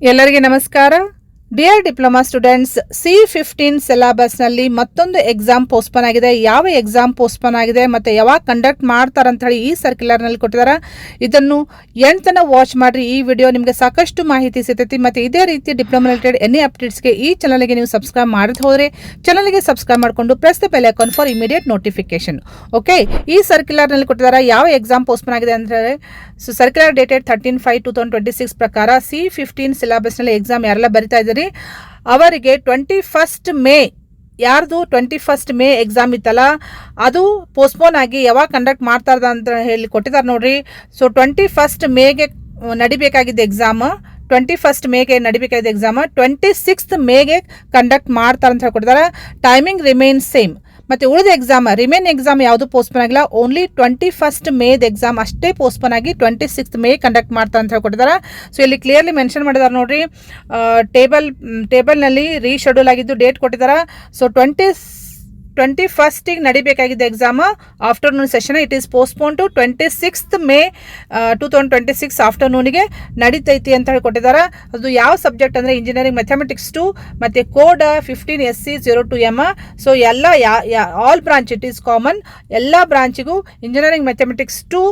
ಎಲ್ಲರಿಗೆ ನಮಸ್ಕಾರ. Dear diploma students, C15 ಸಿಲೆಬಸ್ನಲ್ಲಿ ಮತ್ತೊಂದು ಎಕ್ಸಾಮ್ ಪೋಸ್ಟ್ಪೋನ್ ಆಗಿದೆ. ಯಾವ ಎಕ್ಸಾಮ್ ಪೋಸ್ಟ್ಪೋನ್ ಆಗಿದೆ ಮತ್ತು ಯಾವಾಗ ಕಂಡಕ್ಟ್ ಮಾಡ್ತಾರೆ ಅಂತ ಹೇಳಿ ಈ ಸರ್ಕ್ಯುಲರ್ನಲ್ಲಿ ಕೊಟ್ಟಿದ್ದಾರೆ. ಇದನ್ನು ಎಂಟನ ವಾಚ್ ಮಾಡಿರಿ. ಈ ವಿಡಿಯೋ ನಿಮಗೆ ಸಾಕಷ್ಟು ಮಾಹಿತಿ ಸಿಗ್ತೈತಿ. ಮತ್ತು ಇದೇ ರೀತಿ ಡಿಪ್ಲೊಮಾ ರಿಲೇಟೆಡ್ ಎನಿ ಅಪ್ಡೇಟ್ಸ್ಗೆ ಈ ಚಾನಲ್ಗೆ ನೀವು ಸಬ್ಸ್ಕ್ರೈಬ್ ಮಾಡಿದ ಹೋದರೆ ಚಾನಲ್ಗೆ ಸಬ್ಸ್ಕ್ರೈಬ್ ಮಾಡಿಕೊಂಡು press the bell icon for immediate notification. Okay, ಈ ಸರ್ಕ್ಯುಲರ್ನಲ್ಲಿ ಕೊಟ್ಟಿದ್ದಾರೆ ಯಾವ ಎಕ್ಸಾಮ್ ಪೋಸ್ಟ್ಪೋನ್ ಆಗಿದೆ ಅಂದರೆ ಸರ್ಕ್ಯುಲರ್ ಡೇಟೆಡ್ 13/5/2026 ಪ್ರಕಾರ C15 ಸಿಲೆಬಸ್ನಲ್ಲಿ ಎಕ್ಸಾಮ್ ಯಾರೆಲ್ಲ ಬರಿತಾ ಇದ್ದೀರಿ ಅವರಿಗೆ 21 ಮೇ ಯಾರ್ದು 21 ಮೇ ಎಕ್ಸಾಮ್ ಇತ್ತಲ್ಲ ಅದು ಪೋಸ್ಟ್ಪೋನ್ ಆಗಿ ಯಾವಾಗ ಕಂಡಕ್ಟ್ ಮಾಡ್ತಾರದ ಅಂತ ಹೇಳಿ ಕೊಟ್ಟಿದ್ದಾರೆ ನೋಡ್ರಿ. ಸೊ 21 ಮೇಗೆ ನಡಿಬೇಕಾಗಿದ್ದ ಎಕ್ಸಾಮ್ 21 ಮೇಗೆ ನಡಿಬೇಕಾಗಿದ್ದ ಎಕ್ಸಾಮ್ 26 ಮೇಗೆ ಕಂಡಕ್ಟ್ ಮಾಡ್ತಾರೆ ಅಂತ ಹೇಳ್ಕೊಟ್ಟಿದ್ದಾರೆ. Timing remain same. ಮತ್ತು ಉಳಿದ ಎಕ್ಸಾಮ್ ರಿಮೈನ್ ಎಕ್ಸಾಮ್ ಯಾವುದು ಪೋಸ್ಟ್ಪೋನ್ ಆಗಿಲ್ಲ. ಓನ್ಲಿ 21 ಮೇದ ಎಕ್ಸಾಮ್ ಅಷ್ಟೇ ಪೋಸ್ಟ್ಪೋನ್ ಆಗಿ 26 ಮೇ ಕಂಡಕ್ಟ್ ಮಾಡ್ತಾರೆ ಅಂತ ಹೇಳ್ಕೊಟ್ಟಿದ್ದಾರೆ. ಸೊ ಇಲ್ಲಿ ಕ್ಲಿಯರ್ಲಿ ಮೆನ್ಷನ್ ಮಾಡಿದ್ದಾರೆ ನೋಡ್ರಿ. ಟೇಬಲ್ನಲ್ಲಿ ರೀಶೆಡ್ಯೂಲ್ ಆಗಿದ್ದು ಡೇಟ್ ಕೊಟ್ಟಿದ್ದಾರೆ. ಸೊ 21ಗೆ ನಡಿಬೇಕಾಗಿದ್ದ exam afternoon session it is postpone to 26 May 2026 ಆಫ್ಟರ್ನೂನಿಗೆ ನಡೀತೈತಿ ಅಂತ ಹೇಳ್ಕೊಟ್ಟಿದ್ದಾರೆ. ಅದು ಯಾವ ಸಬ್ಜೆಕ್ಟ್ ಅಂದರೆ ಇಂಜಿನಿಯರಿಂಗ್ ಮ್ಯಾಥಮೆಟಿಕ್ಸ್ 2 ಮತ್ತು ಕೋಡ್ 15 SC02M. ಸೊ ಎಲ್ಲ all branch it is common. ಎಲ್ಲ ಬ್ರಾಂಚಿಗೂ ಇಂಜಿನಿಯರಿಂಗ್ ಮ್ಯಾಥಮೆಟಿಕ್ಸ್ 2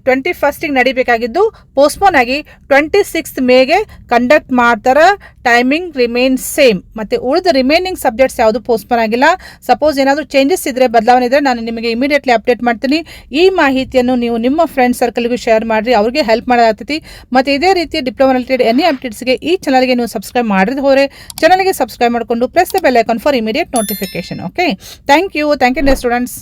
21ಗೆ ನಡಿಬೇಕಾಗಿದ್ದು ಪೋಸ್ಟ್ಪೋನ್ ಆಗಿ 26 ಮೇಗೆ ಕಂಡಕ್ಟ್ ಮಾಡ್ತಾರೆ. Timing remain same. ಮತ್ತು ಉಳಿದ ರಿಮೈನಿಂಗ್ ಸಬ್ಜೆಕ್ಟ್ಸ್ ಯಾವುದು ಪೋಸ್ಟ್ಪೋನ್ ಆಗಿಲ್ಲ. ಸಪೋಸ್ ಏನಾದರೂ ಚೇಂಜಸ್ ಇದ್ದರೆ, ಬದಲಾವಣೆ ಇದ್ದರೆ ನಾನು ನಿಮಗೆ ಇಮಿಡಿಯೇಟ್ಲಿ ಅಪ್ಡೇಟ್ ಮಾಡ್ತೀನಿ. ಈ ಮಾಹಿತಿಯನ್ನು ನೀವು ನಿಮ್ಮ ಫ್ರೆಂಡ್ ಸರ್ಕಲ್ಗೂ ಶೇರ್ ಮಾಡಿರಿ, ಅವ್ರಿಗೆ ಹೆಲ್ಪ್ ಮಾಡೋದಾಗ್ತೈತಿ. ಮತ್ತು ಇದೇ ರೀತಿ ಡಿಪ್ಲೊಮಾ ರಿಲೇಟೆಡ್ ಎನಿ ಅಪ್ಡೇಟ್ಸ್ಗೆ ಈ ಚಾನಲ್ಗೆ ನೀವು ಸಬ್ಸ್ಕ್ರೈಬ್ ಮಾಡಿದ ಹೋದರೆ ಚಾನಲ್ಗೆ ಸಬ್ಸ್ಕ್ರೈಬ್ ಮಾಡಿಕೊಂಡು press the bell icon for immediate notification. Okay, thank you dear students.